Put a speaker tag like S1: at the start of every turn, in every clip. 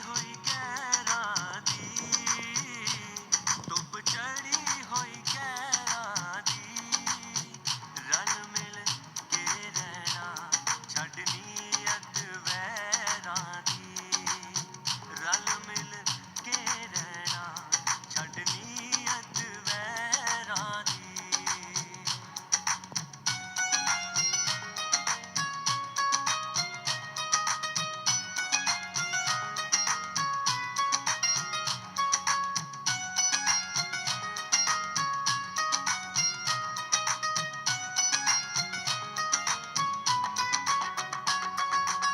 S1: ਹੋਈ ਕਹਿਰਾਂ ਦੀ, ਧੁੱਪ ਚੜੀ ਹੋਈ ਕਹਿਰਾਂ ਦੀ, ਰਲ ਮਿਲ ਕੇ ਰਹਿਣਾ ਛੱਡ ਨੀਅਤ ਵੈਰਾਂ ਦੀ, ਰਲ ਮਿਲ ਕੇ ਰਹਿਣਾ ਛੱਡ ਨੀਅਤ ਵੈਰਾਂ ਦੀ।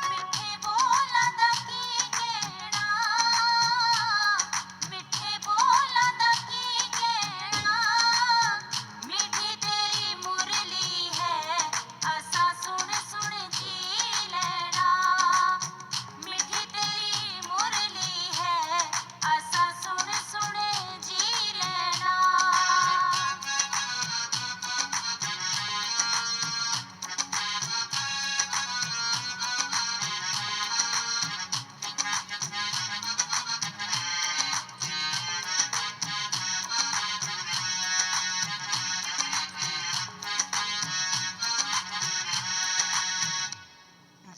S1: ਮਿੱਠੇ ਬੋਲਾਂ ਦਾ ਕੀ ਕਹਿਣਾ, ਮਿੱਠੇ ਬੋਲਾਂ ਦਾ ਕੀ ਕਹਿਣਾ, ਮਿੱਠੀ ਤੇਰੀ ਮੁਰਲੀ ਹੈ ਅਸਾਂ ਸੁਣ ਸੁਣ ਜੀ ਲੈਣਾ, ਮਿੱਠੀ ਤੇਰੀ ਮੁਰਲੀ ਹੈ ਅਸਾਂ ਸੁਣ ਸੁਣ ਜੀ ਲੈਣਾ।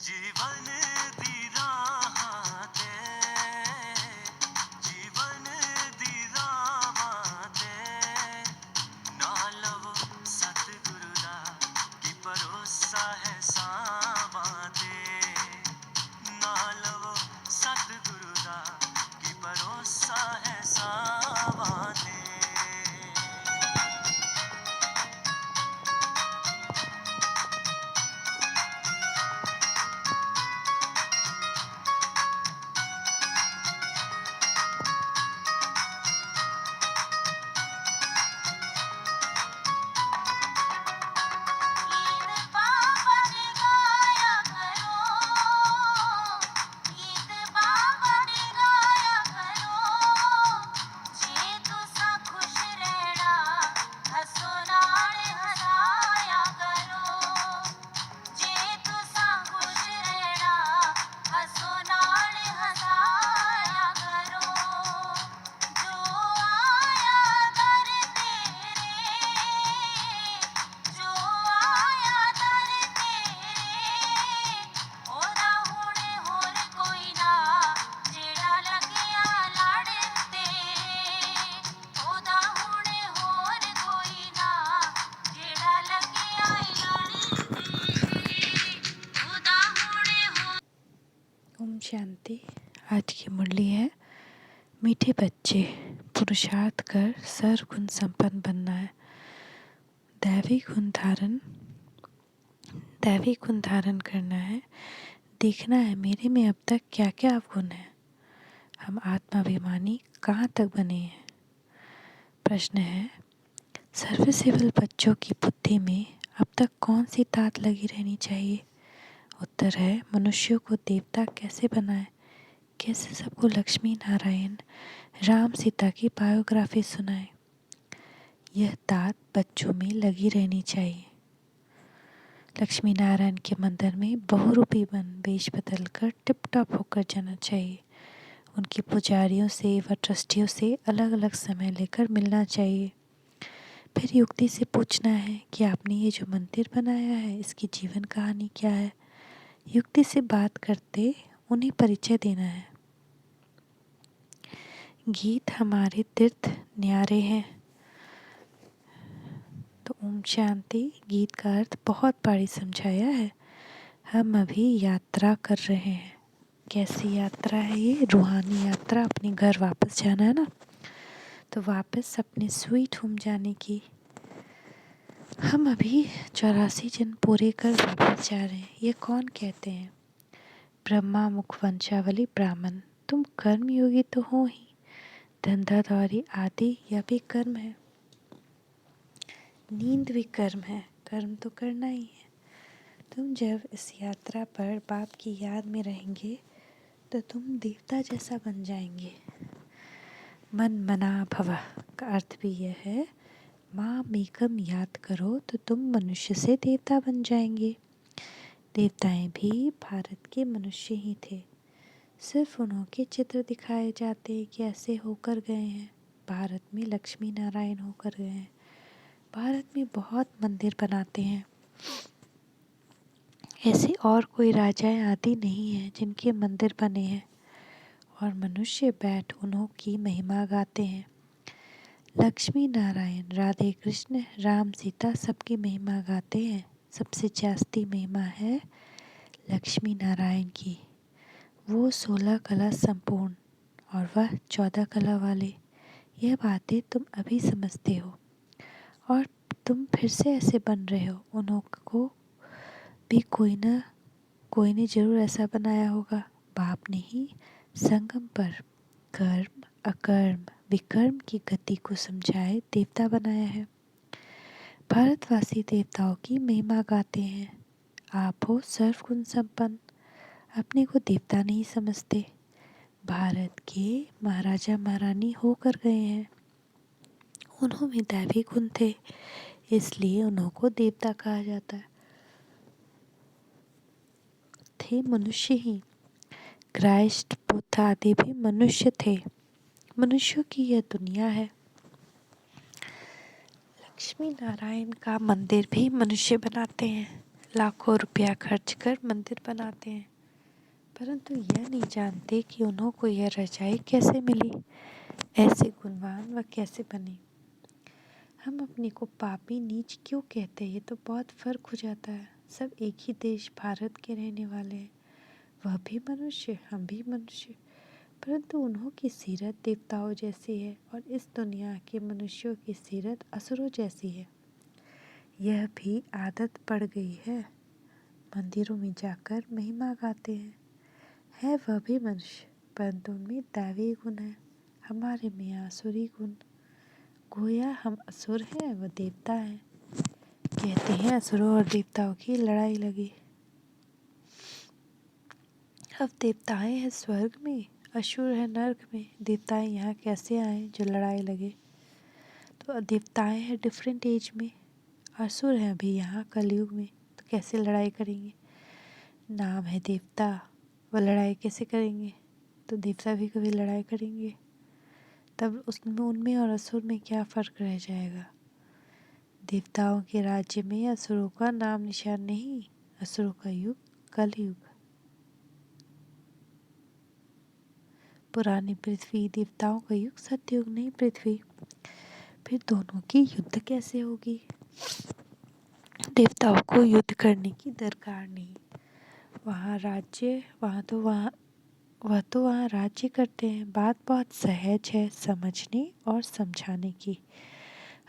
S1: ਜੀਵਨ ਦੀ ਰਾਹਾਂ ਤੇ, ਜੀਵਨ ਦੀ ਰਾਹਾਂ ਤੇ, ਨਾ ਲਵੋ ਸਤਿਗੁਰੂ ਦਾ ਕੀ ਭਰੋਸਾ ਹੈ ਸਾਵਾਂ ਤੇ, ਨਾ ਲਵੋ ਸਤਿਗੁਰੂ ਦਾ ਕੀ ਭਰੋਸਾ ਹੈ ਸਾਵਾਂ ਤੇ। ਗੀਤ ਬਾਬਾ ਦੇ ਗਾਇਆ ਕਰੋ, ਗੀਤ ਬਾਬਾ ਦੇ ਗਾਇਆ ਕਰੋ, ਜੇ ਤੁਸਾਂ ਖੁਸ਼ ਰਹਿਣਾ ਹੱਸੋ ਨਾਲ ਹਸਾਇਆ ਕਰੋ, ਜੇ ਤੁਸਾਂ ਖੁਸ਼ ਰਹਿਣਾ ਹੱਸੋ ਨਾਲ ਹਸਾਇਆ ਕਰੋ। ਜੋ ਆਇਆ ਦਰ ਤੇਰੇ, ਜੋ ਆਇਆ ਦਰ ਤੇਰੇ, ਉਹਦਾ ਹੁਣ ਹੋਰ ਕੋਈ ਨਾ ਜਿਹੜਾ ਲੱਗਿਆ ਲੜ ਤੇਰੇ, ਉਹਦਾ ਹੁਣ ਹੋਰ ਕੋਈ ਨਾ ਜਿਹੜਾ ਲੱਗਿਆ ਲੜ ਤੇਰੇ, ਉਹਦਾ ਹੁਣ ਹੋਰ।
S2: ओम शांति। आज की मुरली है, मीठे बच्चे, पुरुषार्थ कर सर्वगुण संपन्न बनना है। दैवी गुण धारण करना है। देखना है मेरे में अब तक क्या क्या अवगुण है। हम आत्माभिमानी कहाँ तक बने हैं। प्रश्न है, सर्विसेबल बच्चों की बुद्धि में अब तक कौन सी तात लगी रहनी चाहिए। उत्तर है, मनुष्यों को देवता कैसे बनाए, कैसे सबको लक्ष्मी नारायण राम सीता की बायोग्राफी सुनाए। यह तात बच्चों में लगी रहनी चाहिए। लक्ष्मी नारायण के मंदिर में बहुरूपी बन वेश बदल कर टिप टॉप होकर जाना चाहिए। उनके पुजारियों से व ट्रस्टियों से अलग अलग समय लेकर मिलना चाहिए। फिर युक्ति से पूछना है कि आपने ये जो मंदिर बनाया है इसकी जीवन कहानी क्या है। युक्ति से बात करते उन्हें परिचय देना है। गीत हमारे तीर्थ न्यारे हैं। तो ओम शांति गीत का अर्थ बहुत बारी समझाया है। हम अभी यात्रा कर रहे हैं। कैसी यात्रा है ये? रूहानी यात्रा। अपने घर वापस जाना है ना, तो वापस अपने स्वीट होम जाने की। हम अभी 84 जन्म पूरे कर वापस जा रहे हैं। ये कौन कहते हैं? ब्रह्मा मुख वंशावली ब्राह्मण। तुम कर्म योगी तो हो ही, धंधाधारी आदि यह भी कर्म है। नींद भी कर्म है, कर्म तो करना ही है। तुम जब इस यात्रा पर बाप की याद में रहेंगे तो तुम देवता जैसा बन जाएंगे। मन मना भव का अर्थ भी यह है, माँ मेकम याद करो तो तुम मनुष्य से देवता बन जाएंगे। देवताएं भी भारत के मनुष्य ही थे। सिर्फ उन्हों के चित्र दिखाए जाते हैं कि ऐसे होकर गए हैं। भारत में लक्ष्मी नारायण होकर गए हैं। भारत में बहुत मंदिर बनाते हैं। ऐसे और कोई राजाएं आदि नहीं हैं जिनके मंदिर बने हैं और मनुष्य बैठ उन्हों की महिमा गाते हैं। लक्ष्मी नारायण, राधे कृष्ण, राम सीता सबकी महिमा गाते हैं। सबसे जास्ती महिमा है लक्ष्मी नारायण की। वो 16 कला संपूर्ण और वह 14 कला वाले। यह बातें तुम अभी समझते हो और तुम फिर से ऐसे बन रहे हो। उन्हों को भी कोई ने जरूर ऐसा बनाया होगा। बाप ने ही संगम पर कर्म, अकर्म, विकर्म की गति को समझाए देवता बनाया है। भारतवासी देवताओं की महिमा गाते हैं। आप हो सर्वगुण संपन्न, अपने को देवता नहीं समझते। भारत के महाराजा महारानी होकर गए हैं। उन्हों में दैवी गुण थे, इसलिए उन्हों को देवता कहा जाता है। थे मनुष्य ही। क्राइस्ट, बुद्ध आदि भी मनुष्य थे। मनुष्यों की यह दुनिया है। लक्ष्मी नारायण का मंदिर भी मनुष्य बनाते हैं। लाखों रुपया खर्च कर मंदिर बनाते हैं, परंतु यह नहीं जानते कि उन्हों को यह रजाई कैसे मिली, ऐसे गुणवान व कैसे बने। हम अपने को पापी नीच क्यों कहते हैं? ये तो बहुत फर्क हो जाता है। सब एक ही देश भारत के रहने वाले हैं। वह भी मनुष्य, हम भी मनुष्य, परंतु उन्हों की सीरत देवताओं जैसी है और इस दुनिया के मनुष्यों की सीरत असुरों जैसी है। यह भी आदत पड़ गई है। मंदिरों में जाकर महिमा गाते हैं। है वह भी मनुष्य, परंतु उनमें दैवी गुण है, हमारे में आसुरी गुण। गोया हम असुर हैं, वह देवता हैं। कहते हैं असुरों और देवताओं की लड़ाई लगी। अब देवताएं हैं स्वर्ग में, असुर है नर्क में। देवताएं यहाँ कैसे आए जो लड़ाई लगे? तो देवताएं हैं डिफरेंट एज में, असुर हैं अभी यहाँ कलयुग में, तो कैसे लड़ाई करेंगे? नाम है देवता, वह लड़ाई कैसे करेंगे? तो देवता भी कभी लड़ाई करेंगे? तब उसमें उनमें और असुर में क्या फ़र्क रह जाएगा? देवताओं के राज्य में असुरों का नाम निशान नहीं। असुरों का युग कलयुग। पुरानी पृथ्वी, देवताओं का युग सतयुग नहीं पृथ्वी। फिर दोनों की युद्ध कैसे होगी? देवताओं को युद्ध करने की दरकार नहीं। वहाँ राज्य, वह तो वहाँ राज्य करते हैं। बात बहुत सहज है समझने और समझाने की।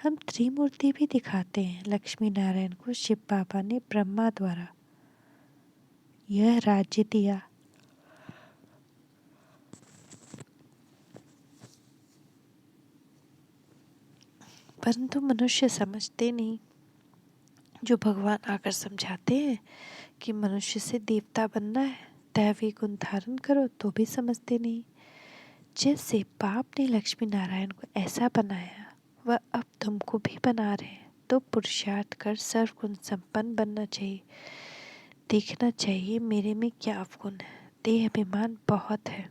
S2: हम त्रिमूर्ति भी दिखाते हैं। लक्ष्मी नारायण को शिव बाबा ने ब्रह्मा द्वारा यह राज्य दिया। परंतु मनुष्य समझते नहीं। जो भगवान आकर समझाते हैं कि मनुष्य से देवता बनना है, दैवी गुण धारण करो, तो भी समझते नहीं। जैसे बाप ने लक्ष्मी नारायण को ऐसा बनाया, वह अब तुमको भी बना रहे हैं, तो पुरुषार्थ कर सर्वगुण संपन्न बनना चाहिए। देखना चाहिए मेरे में क्या अवगुण है। देह अभिमान बहुत है।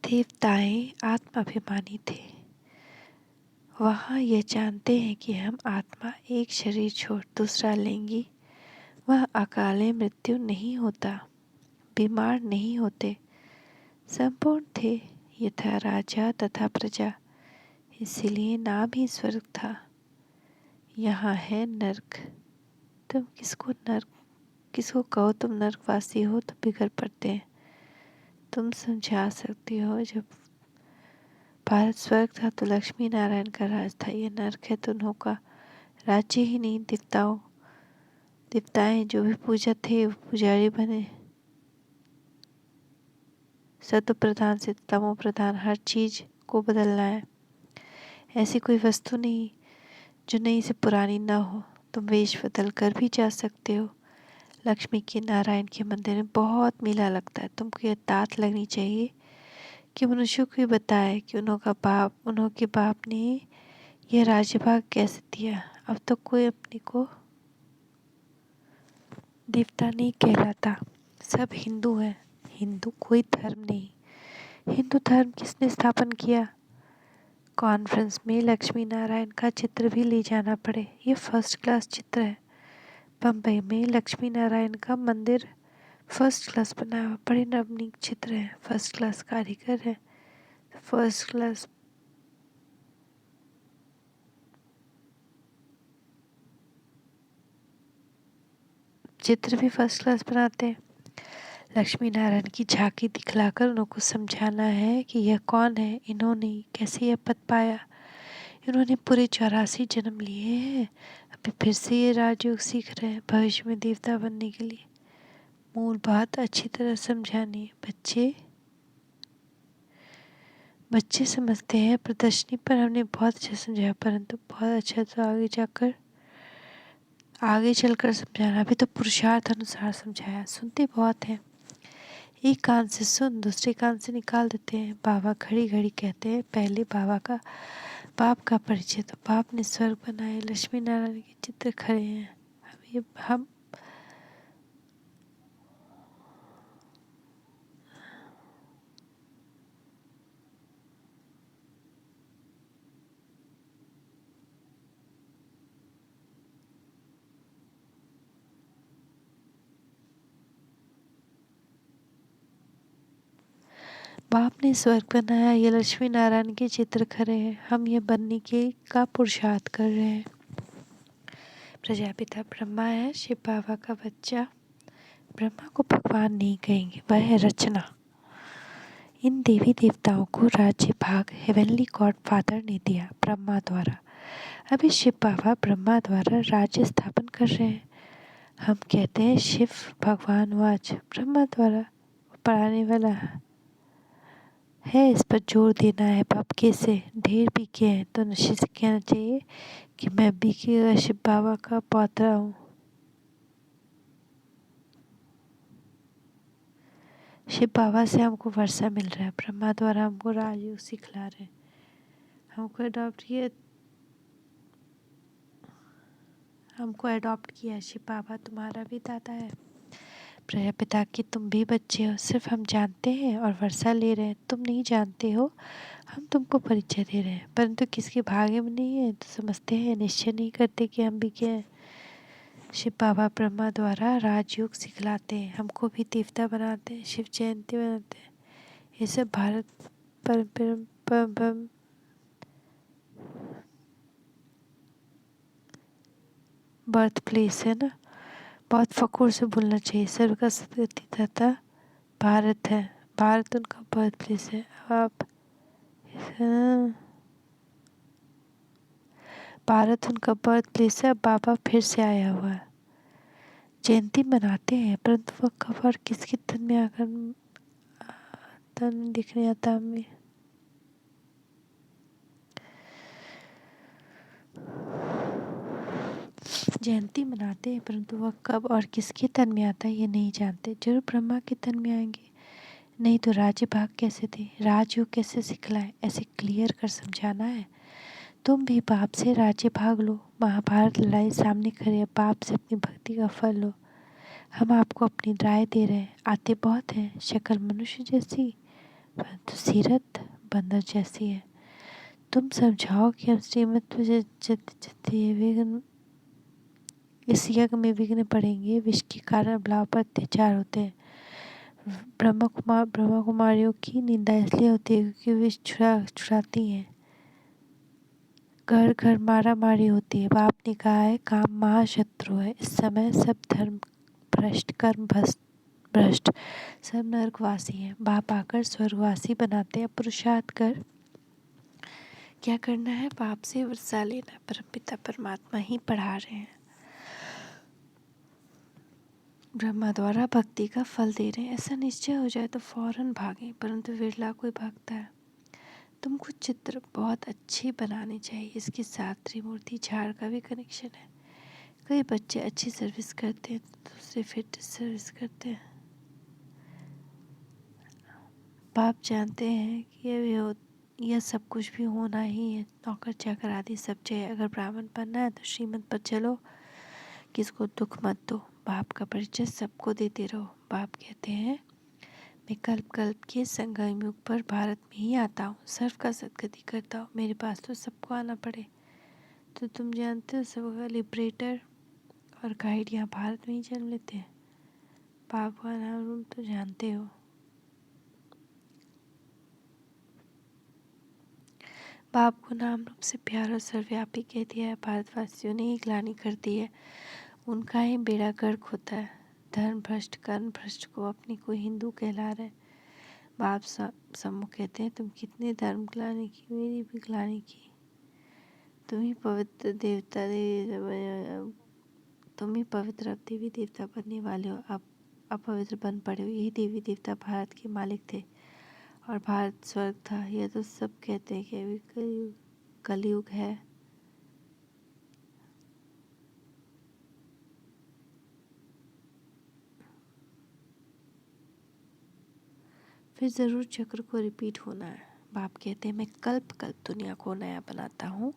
S2: देवताएं आत्माभिमानी थे। वहाँ यह जानते हैं कि हम आत्मा एक शरीर छोड़ दूसरा लेंगी। वह अकाले मृत्यु नहीं होता, बीमार नहीं होते, संपूर्ण थे यथा राजा तथा प्रजा। इसीलिए नाम ही स्वर्ग था। यहाँ है नर्क। तुम किसको कहो तुम नर्कवासी हो तो बिगड़ पड़ते हैं। तुम समझा सकती हो जब भारत स्वर्ग था तो लक्ष्मी नारायण का राज था। यह नर्क है तो उन्हों का राज्य ही नहीं। देवताएं जो भी पूजा थे वो पुजारी बने। सत्व प्रधान से तमो प्रधान हर चीज को बदलना है। ऐसी कोई वस्तु नहीं जो नई से पुरानी ना हो। तुम वेश बदल कर भी जा सकते हो। लक्ष्मी के नारायण के मंदिर में बहुत मेला लगता है। तुमको यह तात लगनी चाहिए कि मनुष्यों को बताए कि उन्हों के बाप ने यह राज्यभाग कैसे दिया। अब तो कोई अपने को देवता नहीं कहलाता। सब हिंदू है। हिंदू कोई धर्म नहीं। हिंदू धर्म किसने स्थापन किया? कॉन्फ्रेंस में लक्ष्मी नारायण का चित्र भी ले जाना पड़े, ये फर्स्ट क्लास चित्र है। बम्बई में लक्ष्मी नारायण का मंदिर फर्स्ट क्लास बना हुआ, बड़े नवनीत चित्र है, फर्स्ट क्लास कारीगर है, फर्स्ट क्लास चित्र भी फर्स्ट क्लास बनाते हैं। लक्ष्मी नारायण की झांकी दिखलाकर उनको समझाना है कि यह कौन है, इन्होंने कैसे यह पद पाया। इन्होंने पूरे 84 जन्म लिए हैं, अभी फिर से ये राजयोग सीख रहे हैं भविष्य में देवता बनने के लिए। मूल बात अच्छी तरह समझानी है। बच्चे समझते हैं। प्रदर्शनी पर हमने बहुत अच्छा समझाया, परंतु बहुत अच्छा तो आगे चलकर समझाना। अभी तो पुरुषार्थ अनुसार समझाया। सुनते बहुत हैं, एक कान से सुन दूसरे कान से निकाल देते हैं। बाबा घड़ी घड़ी कहते हैं पहले बाप का परिचय। तो बाप ने स्वर्ग बनाए, लक्ष्मी नारायण के चित्र खड़े हैं। हम बाप ने स्वर्ग बनाया, ये लक्ष्मी नारायण के चित्र खड़े हैं। हम ये बनने के का पुरुषार्थ कर रहे हैं। प्रजापिता ब्रह्मा है, शिव बाबा का बच्चा। ब्रह्मा को भगवान नहीं कहेंगे, वह है रचना। इन देवी देवताओं को राज्य भाग हेवनली गॉड फादर ने दिया ब्रह्मा द्वारा। अभी शिव बाबा ब्रह्मा द्वारा राज्य स्थापन कर रहे हैं। हम कहते हैं शिव भगवान वाच ब्रह्मा द्वारा पढ़ाने वाला है। इस पर जोर देना है। बाप कैसे ढेर बीके हैं तो निश्चित से कहना चाहिए कि मैं बीके शिव बाबा का पौधा हूँ। शिव बाबा से हमको वर्षा मिल रहा है, ब्रह्मा द्वारा हमको राजयोग सिखला रहे हैं। हमको अडॉप्ट किया। शिव बाबा तुम्हारा भी दादा है। प्रजापिता की तुम भी बच्चे हो, सिर्फ हम जानते हैं और वर्षा ले रहे हैं, तुम नहीं जानते हो। हम तुमको परिचय दे रहे हैं, परंतु किसके भाग्य में नहीं है तो समझते हैं, निश्चय नहीं करते कि हम भी क्या हैं। शिव बाबा ब्रह्मा द्वारा राजयोग सिखलाते हैं, हमको भी देवता बनाते हैं, शिव जयंती बनाते हैं। ये सब भारत पर बर्थ प्लेस है ना, बहुत फ़ख्र से बोलना चाहिए। सर्व का सत्यदाता भारत है, भारत उनका बर्थ प्लेस है। अब हाँ, भारत उनका बर्थ प्लेस है। अब बाबा फिर से आया हुआ है। जयंती मनाते हैं, परंतु वह कब और किसके तन में आकर तन दिखने आता हमें। जयंती मनाते हैं, परंतु वह कब और किसके तन में आता है ये नहीं जानते। जरूर ब्रह्मा के तन में आएंगे, नहीं तो राज्य भाग कैसे थे, राजयोग कैसे सिखलाए, ऐसे क्लियर कर समझाना है। तुम भी बाप से राज्य भाग लो। महाभारत लड़ाई सामने खड़े, बाप से अपनी भक्ति का फल लो। हम आपको अपनी राय दे रहे हैं। आते बहुत हैं, शक्ल मनुष्य जैसी परंतु सीरत बंदर जैसी है। तुम समझाओ कि हम श्रीमत इस यज्ञ में विघ्न पड़ेंगे। विष के कारण अबलाओं पर अत्याचार होते हैं। ब्रह्मा कुमारियों की निंदा इसलिए होती है क्योंकि विष छुड़ाती हैं। घर घर मारा मारी होती है। बाप ने कहा है काम महाशत्रु है। इस समय सब धर्म भ्रष्ट, कर्म भ्रष्ट, सब नरकवासी हैं। बाप आकर स्वर्गवासी बनाते हैं। पुरुषार्थ कर क्या करना है, बाप से वर्षा लेना। परमपिता परमात्मा ही पढ़ा रहे हैं। ब्रह्मा द्वारा भक्ति का फल दे रहे हैं। ऐसा निश्चय हो जाए तो फौरन भागें, परंतु विरला कोई भागता है। तुमको चित्र बहुत अच्छे बनाने चाहिए। इसके साथ त्रिमूर्ति झाड़ का भी कनेक्शन है। कई बच्चे अच्छी सर्विस करते हैं, दूसरे फिट सर्विस करते हैं। बाप जानते हैं कि यह सब कुछ भी होना ही है। नौकर चाकर आदि सब चाहिए। अगर ब्राह्मण बनना है तो श्रीमत पर चलो, किसको दुख मत दो। बाप का परिचय सबको देते रहो। बाप कहते हैं मैं कल्प कल्प के संगम युग पर भारत में ही आता हूँ, सर्व का सदगति करता हूँ। मेरे पास तो सबको आना पड़े। तो तुम जानते हो सबका लिबरेटर और गाइड यहाँ भारत में ही जन्म लेते हैं। बाप का नाम तुम तो जानते हो। बाप को नाम रूप से प्यार और सर्वव्यापी कह दिया है। भारतवासियों ने ही ग्लानि कर दी है, उनका ही बेड़ा गर्क होता है। धर्म भ्रष्ट कर्म भ्रष्ट को अपनी को हिंदू कहला रहे। बाप सम्मुख कहते हैं, तुम कितने धर्म ग्लानि की, मेरी भी ग्लानि की। तुम ही पवित्र अब देवी देवता बनने वाले हो। अब अपवित्र बन पड़े हो। यही देवी देवता भारत के मालिक थे और भारत स्वर्ग था। यह तो सब कहते हैं कि अभी कलयुग है। फिर ज़रूर चक्र को रिपीट होना है। बाप कहते हैं, मैं कल्प कल्प दुनिया को नया बनाता हूँ।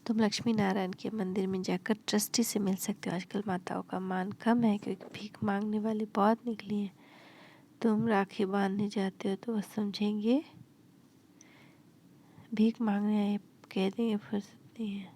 S2: तुम लक्ष्मी नारायण के मंदिर में जाकर ट्रस्टी से मिल सकते हो। आजकल माताओं का मान कम है क्योंकि भीख मांगने वाले बहुत निकली हैं। तुम राखी बांधने जाते हो तो वो समझेंगे भीख मांगने आए, कह देंगे फुर्सत नहीं है।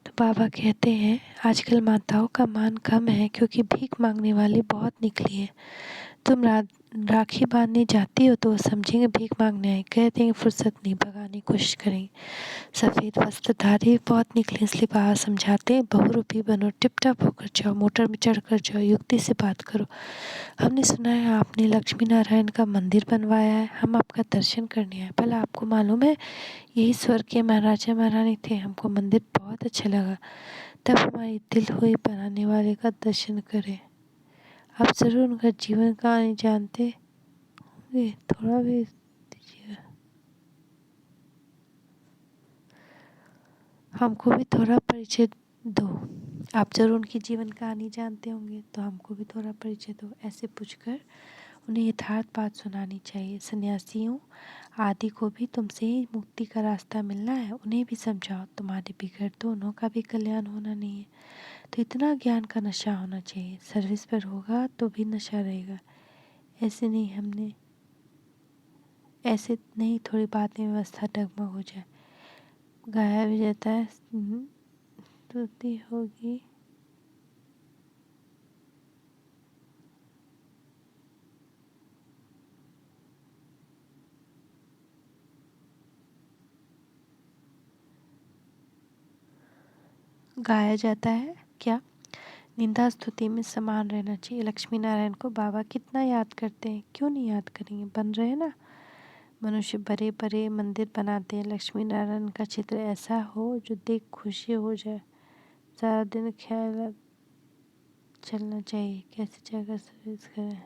S2: तो बाबा कहते हैं, आजकल माताओं का मान कम है क्योंकि भीख मांगने वाली बहुत निकली है। तुम राखी बांधने जाती हो तो वो समझेंगे भीख मांगने आए, कह देंगे फुर्सत नहीं, भगाने की कोशिश करेंगे। सफ़ेद वस्त्रधारी बहुत निकले, इसलिए बाबा समझाते हैं, बहुरूपी बनो, टिप टॉप होकर जाओ, मोटर में चढ़ कर जाओ, युक्ति से बात करो। हमने सुना है आपने लक्ष्मी नारायण का मंदिर बनवाया है, हम आपका दर्शन करने आए। भला आपको मालूम है यही स्वर्ग के महाराजा महारानी थे। हमको मंदिर बहुत अच्छा लगा, तब हमारी दिल हुई बनाने वाले का दर्शन करें। आप ज़रूर उनका जीवन कहानी जानते होंगे, थोड़ा भी दीजिएगा, हमको भी थोड़ा परिचय दो। आप ज़रूर उनकी जीवन कहानी जानते होंगे तो हमको भी थोड़ा परिचय दो। ऐसे पूछकर उन्हें यथार्थ बात सुनानी चाहिए। सन्यासियों आदि को भी तुमसे ही मुक्ति का रास्ता मिलना है, उन्हें भी समझाओ। तुम्हारे बिगड़ दोनों का भी कल्याण होना नहीं है, तो इतना ज्ञान का नशा होना चाहिए। सर्विस पर होगा तो भी नशा रहेगा। ऐसे नहीं थोड़ी बात में व्यवस्था डगमग हो जाए, गाया भी जाता है, स्तुति होगी। गाया जाता है क्या? निंदा स्तुति में समान रहना चाहिए। लक्ष्मी नारायण को बाबा कितना याद करते हैं, क्यों नहीं याद करेंगे, बन रहे हैं ना। मनुष्य बड़े बड़े मंदिर बनाते हैं, लक्ष्मी नारायण का चित्र ऐसा हो जो देख खुशी हो जाए। सारा दिन ख्याल चलना चाहिए कैसे जाकर सर्विस करें।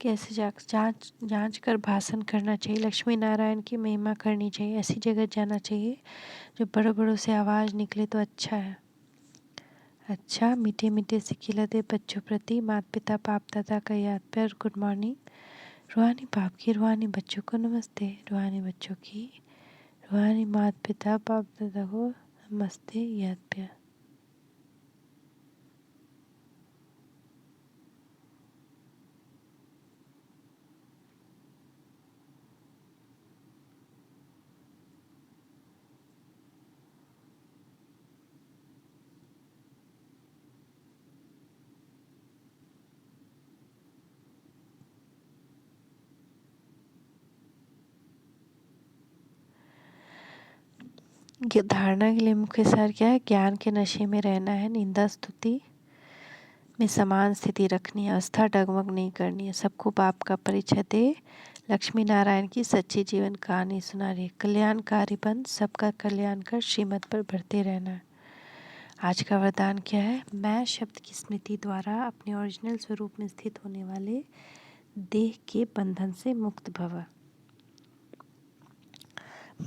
S2: कैसे जांच जांच कर भाषण करना चाहिए। लक्ष्मी नारायण की महिमा करनी चाहिए। ऐसी जगह जाना चाहिए जो बड़ों बड़ों से आवाज़ निकले तो अच्छा है। अच्छा, मीठे मीठे से खिलाते बच्चों प्रति माता पिता बाप दादा का याद पर गुड मॉर्निंग। रूहानी बाप की रूहानी बच्चों को नमस्ते। रूहानी बच्चों की रूहानी माता पिता बाप दादा को नमस्ते, याद प्यार। धारणा के लिए मुख्य सार क्या है? ज्ञान के नशे में रहना है। निंदा स्तुति में समान स्थिति रखनी है, अवस्था डगमग नहीं करनी है, सबको बाप का परिचय दे, लक्ष्मी नारायण की सच्ची जीवन कहानी सुना रही है, कल्याणकारी बन सबका कल्याण कर श्रीमत पर बढ़ते रहना है। आज का वरदान क्या है? मैं शब्द की स्मृति द्वारा अपने ओरिजिनल स्वरूप में स्थित होने वाले देह के बंधन से मुक्त भव।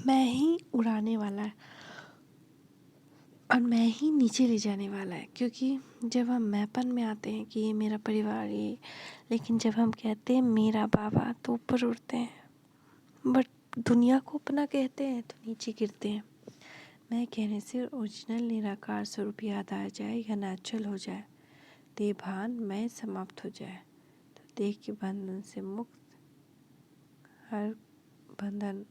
S2: मैं ही उड़ाने वाला है और मैं ही नीचे ले जाने वाला है, क्योंकि जब हम मैंपन में आते हैं कि ये मेरा परिवार, ये, लेकिन जब हम कहते हैं मेरा बाबा तो ऊपर उड़ते हैं, बट दुनिया को अपना कहते हैं तो नीचे गिरते हैं। मैं कहने से ओरिजिनल निराकार स्वरूप याद आ जाए या नेचुरल हो जाए, देह भान मैं समाप्त हो जाए, तो देह के बंधन से मुक्त, हर बंधन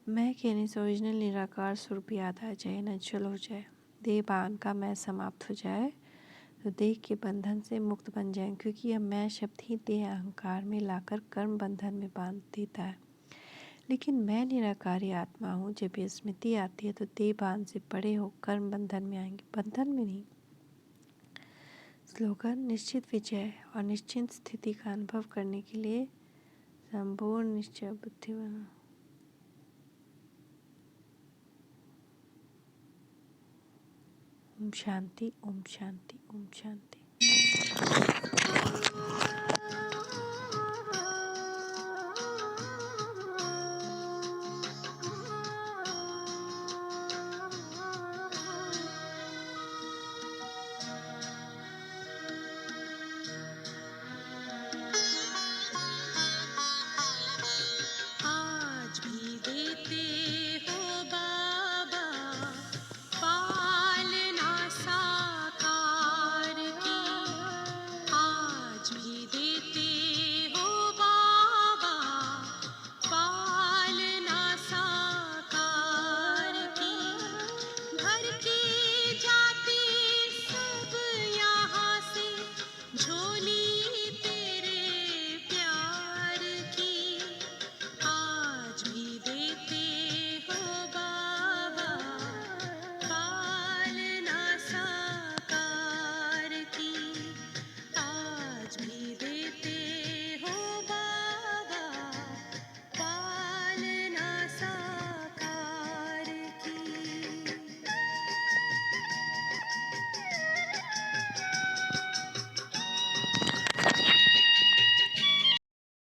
S2: मैं कहने से ओरिजिनल निराकार स्वरूप याद आ जाए, नेचुरल हो जाए, देह भान का मैं समाप्त हो जाए, तो देह के बंधन से मुक्त बन जाए, क्योंकि यह मैं शब्द ही देह अहंकार में लाकर कर्म बंधन में बांध देता है। लेकिन मैं निराकारी आत्मा हूँ, जब ये स्मृति आती है तो देह बांध से परे हो कर्म बंधन में आएंगे, बंधन में नहीं। स्लोगन: निश्चित विजय और निश्चित स्थिति का अनुभव करने के लिए संपूर्ण निश्चय बुद्धि बनो। ओम शांति, ओम शांति, ओम शांति।